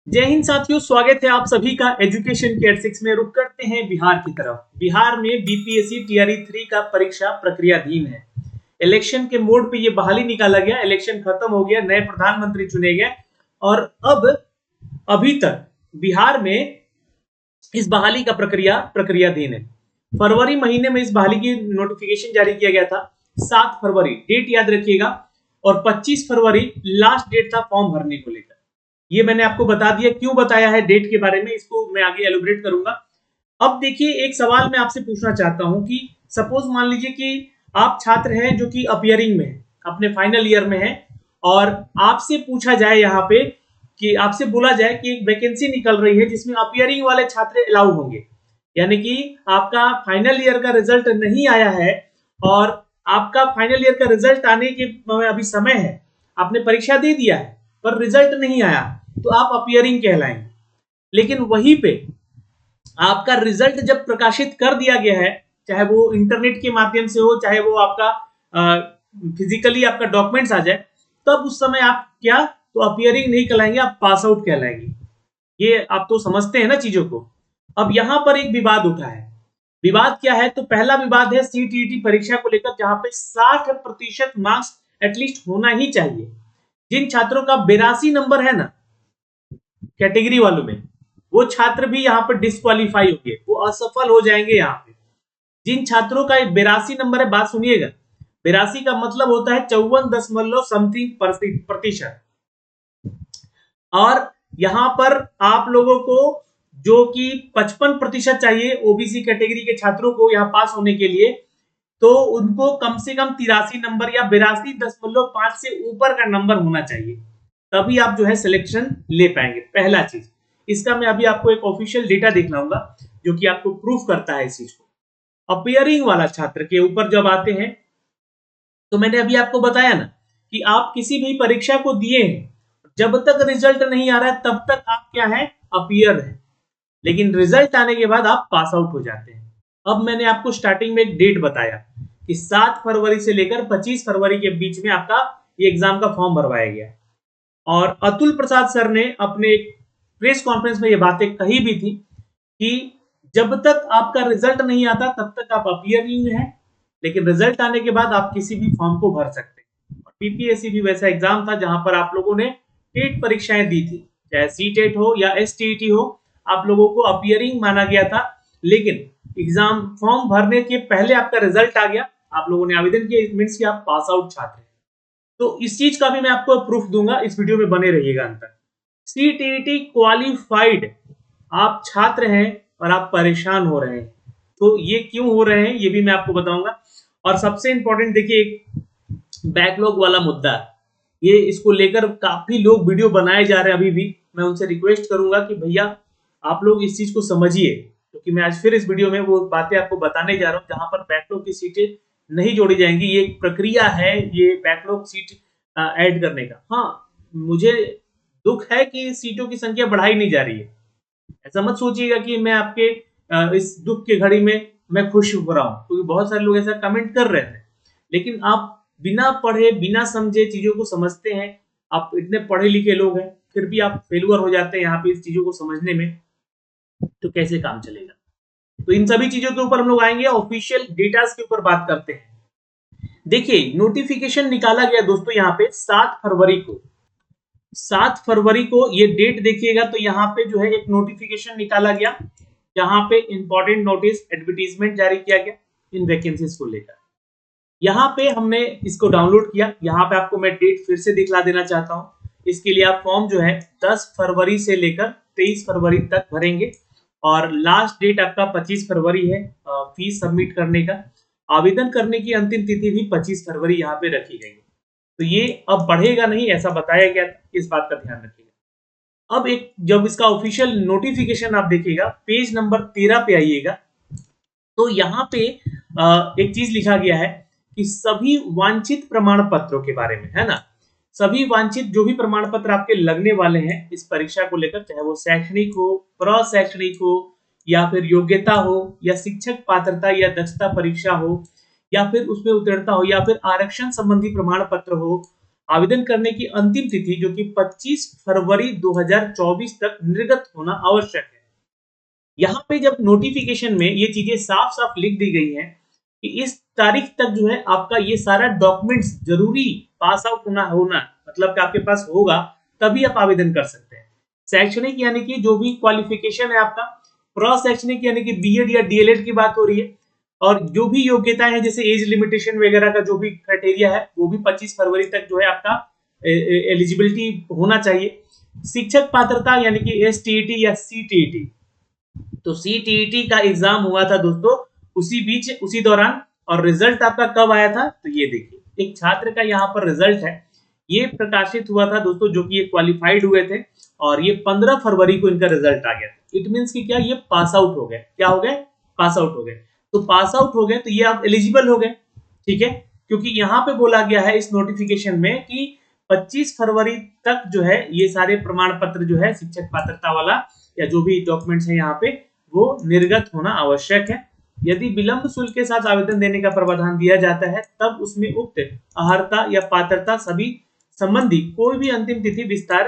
जय हिंद साथियों, स्वागत है आप सभी का एजुकेशन केयर 6 में। रुक करते हैं बिहार की तरफ। बिहार में बीपीएससी टीआरई 3 का परीक्षा प्रक्रियाधीन है। इलेक्शन के मोड पे ये बहाली निकाला गया, इलेक्शन खत्म हो गया, नए प्रधानमंत्री चुने गए और अब अभी तक बिहार में इस बहाली का प्रक्रियाधीन है। फरवरी महीने में इस बहाली की नोटिफिकेशन जारी किया गया था। 7 फरवरी डेट याद रखिएगा और 25 फरवरी लास्ट डेट था फॉर्म भरने को लेकर। ये मैंने आपको बता दिया, क्यों बताया है डेट के बारे में, इसको मैं आगे एलुब्रेट करूंगा। अब देखिए, एक सवाल मैं आपसे पूछना चाहता हूं कि सपोज मान लीजिए कि आप छात्र हैं जो कि अपियरिंग में है, अपने फाइनल ईयर में है और आपसे पूछा जाए यहाँ पे कि आपसे बोला जाए कि एक वैकेंसी निकल रही है जिसमें अपियरिंग वाले छात्र अलाउ होंगे, यानी कि आपका फाइनल ईयर का रिजल्ट नहीं आया है और आपका फाइनल ईयर का रिजल्ट आने के अभी समय है, आपने परीक्षा दे दिया है पर रिजल्ट नहीं आया तो आप अपियरिंग कहलाएंगे। लेकिन वहीं पे आपका रिजल्ट जब प्रकाशित कर दिया गया है, चाहे वो इंटरनेट के माध्यम से हो, चाहे वो आपका फिजिकली आपका डॉक्यूमेंट्स आ जाए, तब उस समय आप क्या तो अपियरिंग नहीं कहलाएंगे, आप पास आउट कहलाएंगे। ये आप तो समझते हैं ना चीजों को। अब यहां पर एक विवाद उठा है। विवाद क्या है? तो पहला विवाद है सीटीईटी परीक्षा को लेकर, जहां पे 60% मार्क्स एटलीस्ट होना ही चाहिए। जिन छात्रों का 82 नंबर है ना कैटेगरी वालों में, वो छात्र भी यहाँ पर डिस्क्वालीफाई होंगे, वो असफल हो जाएंगे। यहाँ पे जिन छात्रों का 82 नंबर है, बात सुनिएगा, 82 का मतलब होता है 54.समथिंग%। और यहां पर आप लोगों को जो कि 55% चाहिए ओबीसी कैटेगरी के छात्रों को यहाँ पास होने के लिए, तो उनको कम से कम 83 नंबर या 82.5 से ऊपर का नंबर होना चाहिए, तभी आप जो है सिलेक्शन ले पाएंगे। पहला चीज, इसका मैं अभी आपको एक ऑफिशियल डेटा दिखलाऊंगा जो कि आपको प्रूफ करता है इस चीज को। अपियरिंग वाला छात्र के ऊपर जब आते हैं, तो मैंने अभी आपको बताया ना कि आप किसी भी परीक्षा को दिए हैं, जब तक रिजल्ट नहीं आ रहा है तब तक आप क्या है, अपियर है, लेकिन रिजल्ट आने के बाद आप पास आउट हो जाते हैं। अब मैंने आपको स्टार्टिंग में एक डेट बताया कि 7 फरवरी से लेकर 25 फरवरी के बीच में आपका ये एग्जाम का फॉर्म भरवाया गया और अतुल प्रसाद सर ने अपने प्रेस कॉन्फ्रेंस में ये बातें कही भी थी कि जब तक आपका रिजल्ट नहीं आता तब तक आप अपियरिंग हैं, लेकिन रिजल्ट आने के बाद आप किसी भी फॉर्म को भर सकते हैं। और बीपीएससी भी वैसा एग्जाम था जहां पर आप लोगों ने टेट परीक्षाएं दी थी, चाहे सी टेट हो या एसटीईटी हो, आप लोगों को अपियरिंग माना गया था। लेकिन एग्जाम फॉर्म भरने के पहले आपका रिजल्ट आ गया, आप लोगों ने आवेदन किया, इट मींस कि आप पास आउट छात्र हैं। तो इस चीज का भी मैं आपको प्रूफ दूंगा, इस वीडियो में बने रहिएगा अंत तक। सीटीईटी क्वालिफाइड आप छात्र हैं और आप परेशान हो रहे हैं, तो ये क्यों हो रहे हैं ये भी मैं आपको बताऊंगा। और सबसे इंपॉर्टेंट देखिए, एक बैकलॉग वाला मुद्दा, ये इसको लेकर काफी लोग वीडियो बनाए जा रहे हैं। अभी भी मैं उनसे रिक्वेस्ट करूंगा कि भैया आप लोग इस चीज को समझिए, क्योंकि मैं आज फिर इस वीडियो में वो बातें आपको बताने जा रहा हूं जहां पर बैकलॉग की सीटें नहीं जोड़ी जाएंगी। ये एक प्रक्रिया है, ये बैकलॉग सीट ऐड करने का। हाँ, मुझे दुख है कि सीटों की संख्या बढ़ाई नहीं जा रही है। ऐसा मत सोचिएगा कि मैं आपके इस दुख के घड़ी में मैं खुश हो रहा हूं, क्योंकि बहुत सारे लोग ऐसा कमेंट कर रहे थे। लेकिन आप बिना पढ़े बिना समझे चीजों को समझते हैं, आप इतने पढ़े लिखे लोग हैं फिर भी आप फेलुअर हो जाते हैं यहाँ पे इस चीजों को समझने में, तो कैसे काम चलेगा? तो इन सभी चीजों के ऊपर हम लोग आएंगे, ऑफिशियल डेटास के ऊपर बात करते हैं। देखिए, नोटिफिकेशन निकाला गया दोस्तों यहाँ पे 7 फरवरी को। 7 फरवरी को ये डेट देखिएगा, तो यहाँ पे जो है एक नोटिफिकेशन निकाला गया जहां पे इंपॉर्टेंट नोटिस एडवर्टीजमेंट जारी किया गया इन वैकेंसीज को लेकर। यहाँ पे हमने इसको डाउनलोड किया, यहाँ पे आपको मैं डेट फिर से दिखला देना चाहता हूँ। इसके लिए आप फॉर्म जो है 10 फरवरी से लेकर 23 फरवरी तक भरेंगे और लास्ट डेट आपका 25 फरवरी है फीस सबमिट करने का। आवेदन करने की अंतिम तिथि भी 25 फरवरी यहाँ पे रखी गई है। तो ये अब बढ़ेगा नहीं ऐसा बताया गया, इस बात का ध्यान रखिएगा। अब एक जब इसका ऑफिशियल नोटिफिकेशन आप देखिएगा, पेज नंबर 13 पे आइएगा, तो यहाँ पे एक चीज लिखा गया है कि सभी वांछित प्रमाण पत्रों के बारे में, है ना, सभी वांछित जो भी प्रमाण पत्र आपके लगने वाले हैं इस परीक्षा को लेकर, चाहे वो शैक्षणिक हो, प्रशैक्षणिक हो, या फिर योग्यता हो, या शिक्षक पात्रता या दक्षता परीक्षा हो, या फिर उसमें उत्तीर्णता हो, या फिर आरक्षण संबंधी प्रमाण पत्र हो, आवेदन करने की अंतिम तिथि जो कि 25 फरवरी 2024 तक निर्गत होना आवश्यक है। यहाँ पे जब नोटिफिकेशन में ये चीजें साफ साफ लिख दी गई हैं कि इस तारीख तक जो है आपका ये सारा डॉक्यूमेंट्स जरूरी पास आउट होना मतलब कि आपके पास होगा, तभी आप आवेदन कर सकते हैं। शैक्षणिक यानी कि जो भी क्वालिफिकेशन है आपका, प्रशैक्षणिक यानी कि बीएड या डीएलएड की बात हो रही है, और जो भी योग्यताएं हैं जैसे एज लिमिटेशन वगैरह का जो भी क्राइटेरिया है वो भी 25 फरवरी तक जो है आपका एलिजिबिलिटी होना चाहिए। शिक्षक पात्रता यानी कि एसटीईटी या सीटीईटी, तो सीटीईटी का एग्जाम हुआ था दोस्तों उसी बीच उसी दौरान, और रिजल्ट आपका कब आया था तो ये देखिए एक छात्र का यहाँ पर रिजल्ट है, ये प्रकाशित हुआ था दोस्तों जो कि ये क्वालिफाइड हुए थे, और ये 15 फरवरी को इनका रिजल्ट आ गया। इट मींस कि क्या ये पास आउट हो गए, क्या हो गए, पास आउट हो गए। तो पास आउट हो गए तो ये आप एलिजिबल हो गए, ठीक है, क्योंकि यहाँ पे बोला गया है इस नोटिफिकेशन में कि 25 फरवरी तक जो है ये सारे प्रमाण पत्र जो है शिक्षक पात्रता वाला या जो भी डॉक्यूमेंट्स है यहाँ पे वो निर्गत होना आवश्यक है। यदि विलंब शुल्क के साथ आवेदन देने का प्रावधान दिया जाता है तब उसमें उक्त अर्हता या पात्रता सभी संबंधी कोई भी अंतिम तिथि विस्तार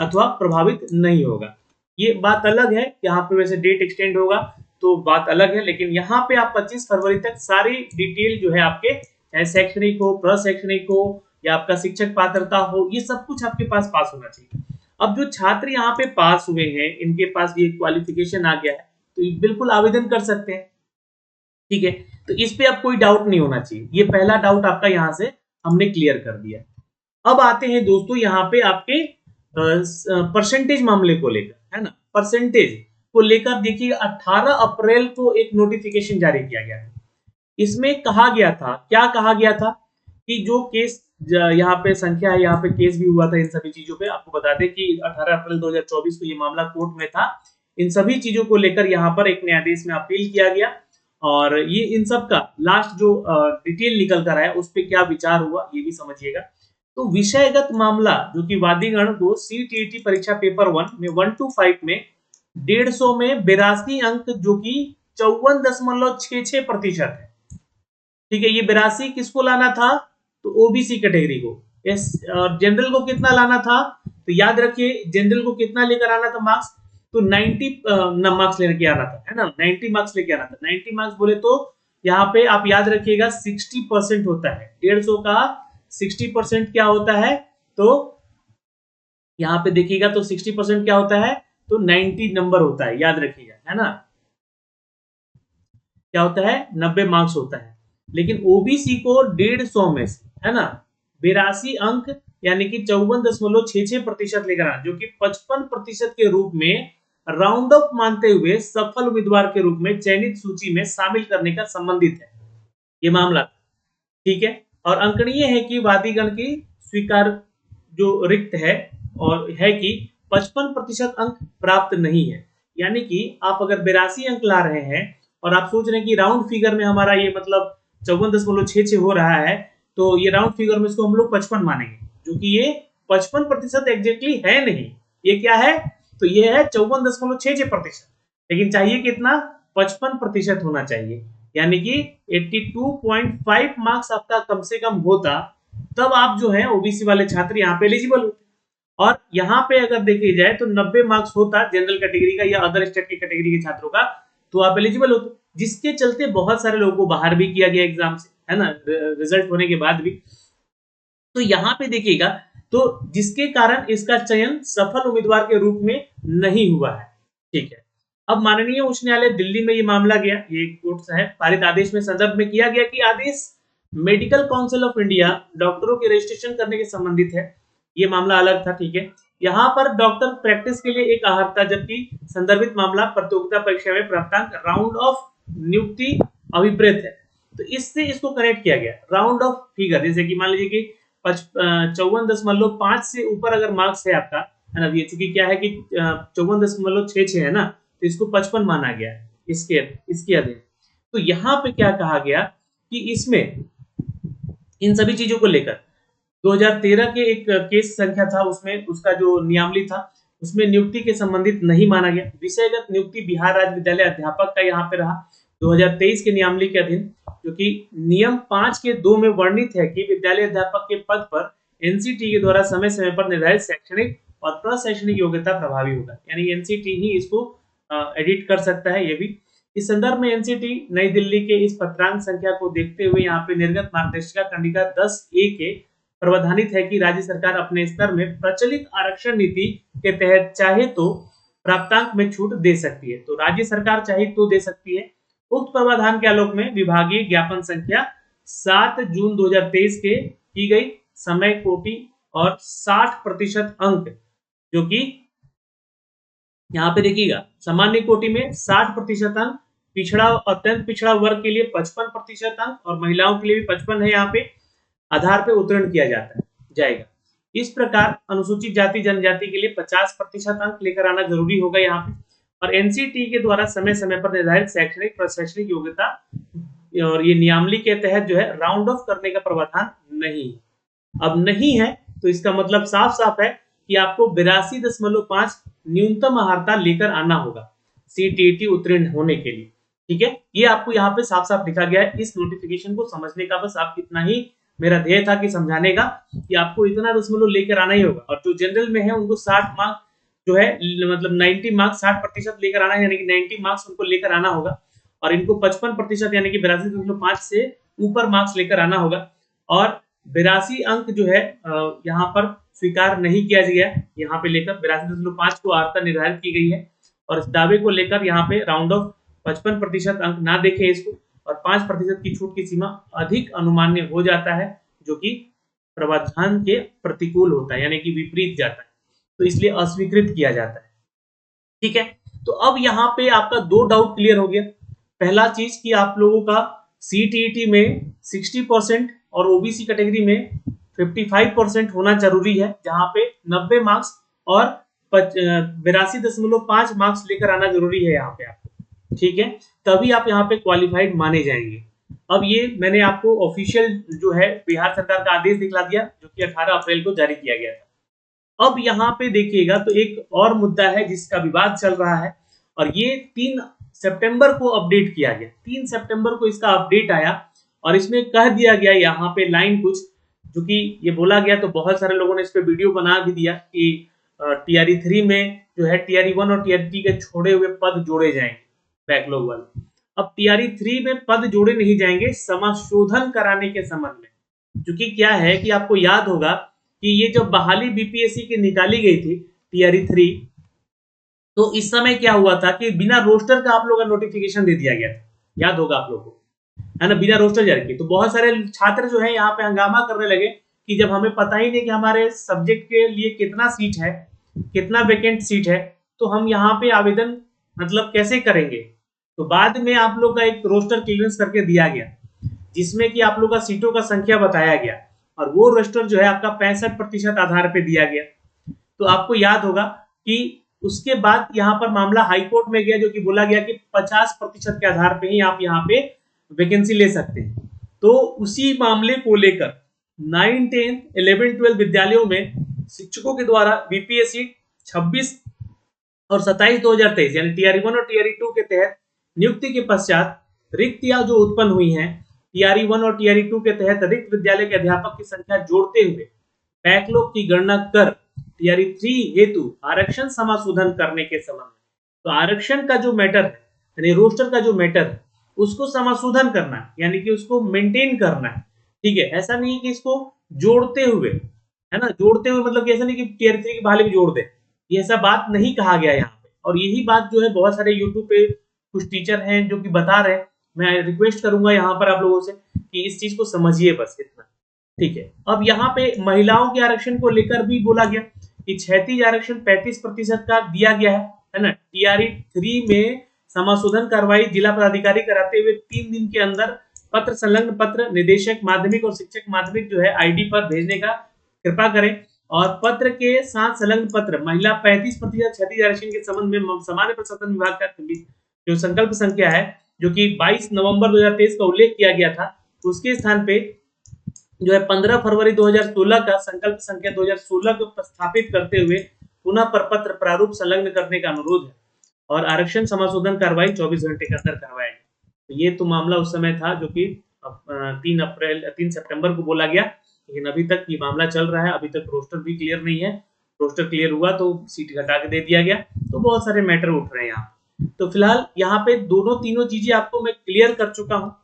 अथवा प्रभावित नहीं होगा। ये बात अलग है, यहाँ पे वैसे डेट एक्सटेंड होगा तो बात अलग है, लेकिन यहाँ पे आप 25 फरवरी तक सारी डिटेल जो है आपके, चाहे शैक्षणिक हो, प्रशैक्षणिक हो या आपका शिक्षक पात्रता हो, ये सब कुछ आपके पास पास होना चाहिए। अब जो छात्र यहाँ पे पास हुए हैं, इनके पास ये क्वालिफिकेशन आ गया है, तो ये बिल्कुल आवेदन कर सकते हैं, ठीक है। तो इस पे अब कोई डाउट नहीं होना चाहिए, ये पहला डाउट आपका यहाँ से हमने क्लियर कर दिया। अब आते हैं दोस्तों यहाँ पे आपके परसेंटेज मामले को लेकर, है ना, परसेंटेज को लेकर देखिए 18 अप्रैल को एक नोटिफिकेशन जारी किया गया है। इसमें कहा गया था, क्या कहा गया था कि जो केस यहाँ पे संख्या है, यहाँ पे केस भी हुआ था इन सभी चीजों पे, आपको बता दें कि 18 अप्रैल 2024 को ये मामला कोर्ट में था। इन सभी चीजों को लेकर यहाँ पर एक न्यायाधीश में अपील किया गया, और ये इन सब का लास्ट जो डिटेल निकल कर आया उस पर क्या विचार हुआ ये भी समझिएगा। तो विषयगत मामला जो कि वादीगण को सीटीईटी परीक्षा पेपर 1 में 1 to 5 में 150 में 82 अंक जो कि 54.66% है, ठीक है। ये 82 किसको लाना था, तो ओबीसी कैटेगरी को। और जनरल को कितना लाना था, तो याद रखिए जनरल को कितना लेकर आना था मार्क्स, तो 90 मार्क्स लेके आना था, है ना, 90 मार्क्स लेके आना था। 90 मार्क्स बोले तो यहाँ पे आप याद रखिएगा 60% होता है, 150 का 60% क्या होता है, तो यहाँ पे देखिएगा तो 60% क्या होता है, तो 90 नंबर होता है, याद रखिएगा, है ना, क्या होता है, 90 मार्क्स होता है। लेकिन ओबीसी को 150 में से, है ना, 82 अंक यानी कि 54.66% लेकर आना, जो कि 55% के रूप में राउंड ऑफ मानते हुए सफल उम्मीदवार के रूप में चयनित सूची में शामिल करने का संबंधित है ये मामला, ठीक है। और अंकनीय है कि वादीगण की स्वीकार जो रिक्त है और है कि 55% अंक प्राप्त नहीं है, यानी कि आप अगर 82 अंक ला रहे हैं और आप सोच रहे हैं कि राउंड फिगर में हमारा ये मतलब 54.66 हो रहा है, तो ये राउंड फिगर में इसको हम लोग 55 मानेंगे, जो कि ये 55% एग्जैक्टली है नहीं, ये क्या है, तो ये है 54.66%, लेकिन चाहिए कितना, 55% होना चाहिए, यानी कि 82.5 मार्क्स आपका कम से कम होता, तब आप जो है ओबीसी वाले छात्र यहाँ पे एलिजिबल होते। और यहाँ पे अगर देखी जाए तो 90 मार्क्स होता जनरल कैटेगरी का या अदर स्टेट की कैटेगरी के छात्रों का, तो आप एलिजिबल होते, जिसके चलते बहुत सारे लोगों को बाहर भी किया गया एग्जाम से, है ना, रिजल्ट होने के बाद भी। तो यहाँ पे देखिएगा तो जिसके कारण इसका चयन सफल उम्मीदवार के रूप में नहीं हुआ है, ठीक है। अब माननीय उच्च न्यायालय दिल्ली में ये मामला गया, ये कोर्ट है पारित आदेश में संदर्भ में किया गया कि आदेश मेडिकल काउंसिल ऑफ इंडिया डॉक्टरों के रजिस्ट्रेशन करने के संबंधित है, ये मामला अलग था, ठीक है। यहाँ पर डॉक्टर प्रैक्टिस के लिए एक अर्हता, जबकि संदर्भित मामला प्रतियोगिता परीक्षा में प्राप्तांक राउंड ऑफ नियुक्ति अभिप्रेत है, तो इससे इसको कनेक्ट किया गया राउंड ऑफ फिगर, जैसे कि मान लीजिए कि 54.5 से ऊपर अगर मार्क्स है आपका, है ना, ये चूंकि क्या है कि 54.66 है ना, तो इसको 55 माना गया है इसके अधीन। तो यहाँ पे क्या कहा गया कि इसमें इन सभी चीजों को लेकर 2013 के एक केस संख्या था, उसमें उसका जो नियमावली था उसमें नियुक्ति के संबंधित नहीं माना गया। विषयगत नियुक्ति बिहार राज्य विद्यालय अध्यापक का यहाँ पे रहा 2023 के नियमावली के अधीन, जो कि नियम 5 के 2 में वर्णित है कि विद्यालय अध्यापक के पद पर एनसीटी के द्वारा समय समय पर निर्धारित शैक्षणिक और प्रशैक्षणिक योग्यता प्रभावी होगा, यानी एनसीटी ही इसको एडिट कर सकता है। ये भी इस संदर्भ में एनसीटी नई दिल्ली के इस पत्रांक संख्या को देखते हुए यहाँ पे निर्गत मार्गदर्शिका कंडिका 10A के प्रावधानित है कि राज्य सरकार अपने स्तर में प्रचलित आरक्षण नीति के तहत चाहे तो प्राप्तांक में छूट दे सकती है। तो राज्य सरकार चाहे तो दे सकती है। उक्त प्रावधान के आलोक में विभागीय ज्ञापन संख्या 7 जून 2023 के की गई समय कोटि और 60% अंक, जो कि यहाँ पे देखिएगा सामान्य कोटि में 60% अंक, पिछड़ा अत्यंत पिछड़ा वर्ग के लिए 55% अंक और महिलाओं के लिए भी 55 है, यहाँ पे आधार पे उत्तीर्ण किया जाएगा। इस प्रकार अनुसूचित जाति जनजाति के लिए 50% अंक लेकर आना जरूरी होगा यहाँ पे। और एनसीटी के द्वारा समय समय पर निर्धारित शैक्षणिक प्रशैक्षणिक योग्यता और ये नियमावली के तहत जो है राउंड ऑफ करने का प्रावधान नहीं है। अब नहीं है तो इसका मतलब साफ साफ है कि आपको 82.5 न्यूनतम अर्हता लेकर आना होगा सीटीईटी उत्तीर्ण होने के लिए। ठीक है, ये आपको यहाँ पे साफ साफ लिखा गया है। इस नोटिफिकेशन को समझने का बस आप इतना ही मेरा ध्येय था कि समझाने का कि आपको इतना दशमलव लेकर आना ही होगा। और जो जनरल में है उनको 60 मार्क्स जो है मतलब 90 मार्क्स 60% लेकर आना है, यानी कि 90 मार्क्स उनको लेकर आना होगा। और इनको 55% यानी कि 82.5 से ऊपर मार्क्स लेकर आना होगा। और 82 अंक जो है यहाँ पर स्वीकार नहीं किया गया, यहाँ पे लेकर 82.5 को अर्हता निर्धारित की गई है। और इस दावे को लेकर यहाँ पे राउंड ऑफ 55% अंक ना देखें इसको, और 5% की छूट की सीमा अधिक अनुमान्य हो जाता है, जो कि प्रावधान के प्रतिकूल होता है, यानी कि विपरीत जाता है, तो इसलिए अस्वीकृत किया जाता है। ठीक है, तो अब यहाँ पे आपका 2 डाउट क्लियर हो गया। पहला चीज कि आप लोगों का सीटीईटी में 60% और ओबीसी कैटेगरी में 55% होना जरूरी है, जहां पे 90 मार्क्स और 82.5 मार्क्स लेकर आना जरूरी है यहाँ पे आपको। ठीक है, तभी आप यहाँ पे क्वालिफाइड माने जाएंगे। अब ये मैंने आपको ऑफिशियल जो है बिहार सरकार का आदेश दिखला दिया, जो कि 18 अप्रैल को जारी किया गया था। अब यहाँ पे देखिएगा तो एक और मुद्दा है जिसका विवाद चल रहा है, और ये 3 सितंबर को अपडेट किया गया। 3 सितंबर को इसका अपडेट आया और इसमें कह दिया गया यहाँ पे लाइन कुछ, जो कि ये बोला गया तो बहुत सारे लोगों ने इस पे वीडियो बना भी दिया कि टीआरई 3 में जो है टीआरई 1 और टीआरई 2 के छोड़े हुए पद जोड़े जाएंगे बैकलॉग वाले। अब टीआरई 3 में पद जोड़े नहीं जाएंगे समाशोधन कराने के संबंध में, जो कि क्या है कि आपको याद होगा कि ये जब बहाली बीपीएससी की निकाली गई थी टीआरई 3, तो इस समय क्या हुआ था कि बिना रोस्टर का आप लोगों का नोटिफिकेशन दे दिया गया था, याद होगा आप लोगों को, है ना, बिना रोस्टर जारी किए। तो बहुत सारे छात्र जो है यहाँ पे हंगामा करने लगे कि जब हमें पता ही नहीं कि हमारे सब्जेक्ट के लिए कितना सीट है, कितना वैकेंट सीट है, तो हम यहाँ पे आवेदन मतलब कैसे करेंगे। तो बाद में आप लोग का एक रोस्टर क्लियरेंस करके दिया गया, जिसमें कि आप लोग का सीटों का संख्या बताया गया, और वो रोस्टर जो है आपका 65% आधार पे दिया गया। तो आपको याद होगा कि उसके बाद यहाँ पर मामला हाई कोर्ट में गया, जो कि बोला गया कि 50% के आधार पे ही आप यहाँ पे वैकेंसी ले सकते हैं। तो उसी मामले को लेकर 9, 10, 11, 12 विद्यालयों में शिक्षकों के द्वारा बीपीएससी 26 और 27 2023 यानी टीआरई 1 और टीआरई 2 के तहत नियुक्ति के पश्चात रिक्तियां जो उत्पन्न हुई हैं, टीआरई 1 और टीआरई 2 के तहत रिक्त विद्यालय के अध्यापक की संख्या जोड़ते हुए बैकलॉग की गणना कर टीआरई 3 हेतु आरक्षण समाशोधन करने के संबंध में, तो आरक्षण का जो मैटर है यानी रोस्टर का जो मैटर है उसको समाशोधन करना है, यानी कि उसको मेंटेन करना है। ठीक है, ऐसा नहीं कि इसको जोड़ते हुए, है ना, जोड़ते हुए मतलब कि ऐसा नहीं कि टीआरई 3 की बहाली भी जोड़ दे, ये ऐसा बात नहीं कहा गया यहाँ पे। और यही बात जो है बहुत सारे यूट्यूब पे कुछ टीचर हैं जो कि बता रहे हैं। मैं रिक्वेस्ट करूंगा यहाँ पर आप लोगों से कि इस चीज को समझिए बस इतना। ठीक है, अब यहाँ पे महिलाओं के आरक्षण को लेकर भी बोला गया कि क्षैतिज आरक्षण 35% का दिया गया है ना। टीआरई 3 में समाशोधन कार्रवाई जिला पदाधिकारी कराते हुए 3 दिन के अंदर पत्र संलग्न पत्र निदेशक माध्यमिक और शिक्षक माध्यमिक जो है आईडी पर भेजने का कृपा करें, और पत्र के साथ संलग्न पत्र महिला 35% क्षैतिज आरक्षण के संबंध में सामान्य प्रशासन विभाग का जो संकल्प संख्या है, जो कि 22 नवंबर 2023 का उल्लेख किया गया था, उसके स्थान पे जो है 15 फरवरी 2016 का संकल्प संख्या 2016 को प्रस्थापित करते हुए पुनः प्रपत्र प्रारूप संलग्न करने का अनुरोध है, और आरक्षण समाशोधन कार्रवाई 24 घंटे के अंदर करवाएंगे। तो ये तो मामला उस समय था जो कि 3 सितंबर को बोला गया, लेकिन अभी तक ये मामला चल रहा है, अभी तक रोस्टर भी क्लियर नहीं है। रोस्टर क्लियर हुआ तो सीट घटा के दे दिया गया, तो बहुत सारे मैटर उठ रहे हैं यहाँ। तो फिलहाल यहाँ पे दोनों तीनों चीजें आपको मैं क्लियर कर चुका हूँ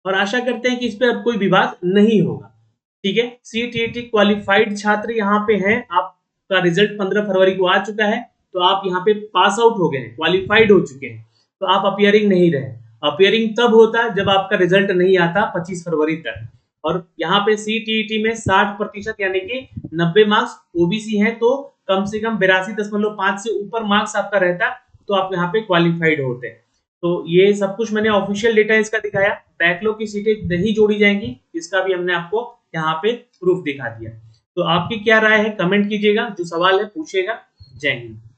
और आशा करते हैं कि इस पे अब कोई विवाद नहीं होगा। ठीक है, सीटीईटी क्वालिफाइड छात्र यहाँ पे हैं, आपका रिजल्ट 15 फरवरी को आ चुका है, तो आप यहाँ पे पास आउट हो गए हैं, क्वालिफाइड हो चुके हैं, तो आप अपियरिंग नहीं रहे। अपियरिंग तब होता है जब आपका रिजल्ट नहीं आता 25 फरवरी तक। और यहाँ पे सीटीईटी में 60% यानी कि 90 मार्क्स ओबीसी हैं, तो कम से कम 82.5 से ऊपर मार्क्स आपका रहता, तो आप यहाँ पे क्वालिफाइड होते हैं। तो ये सब कुछ मैंने ऑफिशियल डेटा इसका दिखाया। बैकलॉग की सीटें नहीं जोड़ी जाएंगी, इसका भी हमने आपको यहाँ पे प्रूफ दिखा दिया। तो आपकी क्या राय है, कमेंट कीजिएगा, जो सवाल है पूछिएगा। जय हिंद।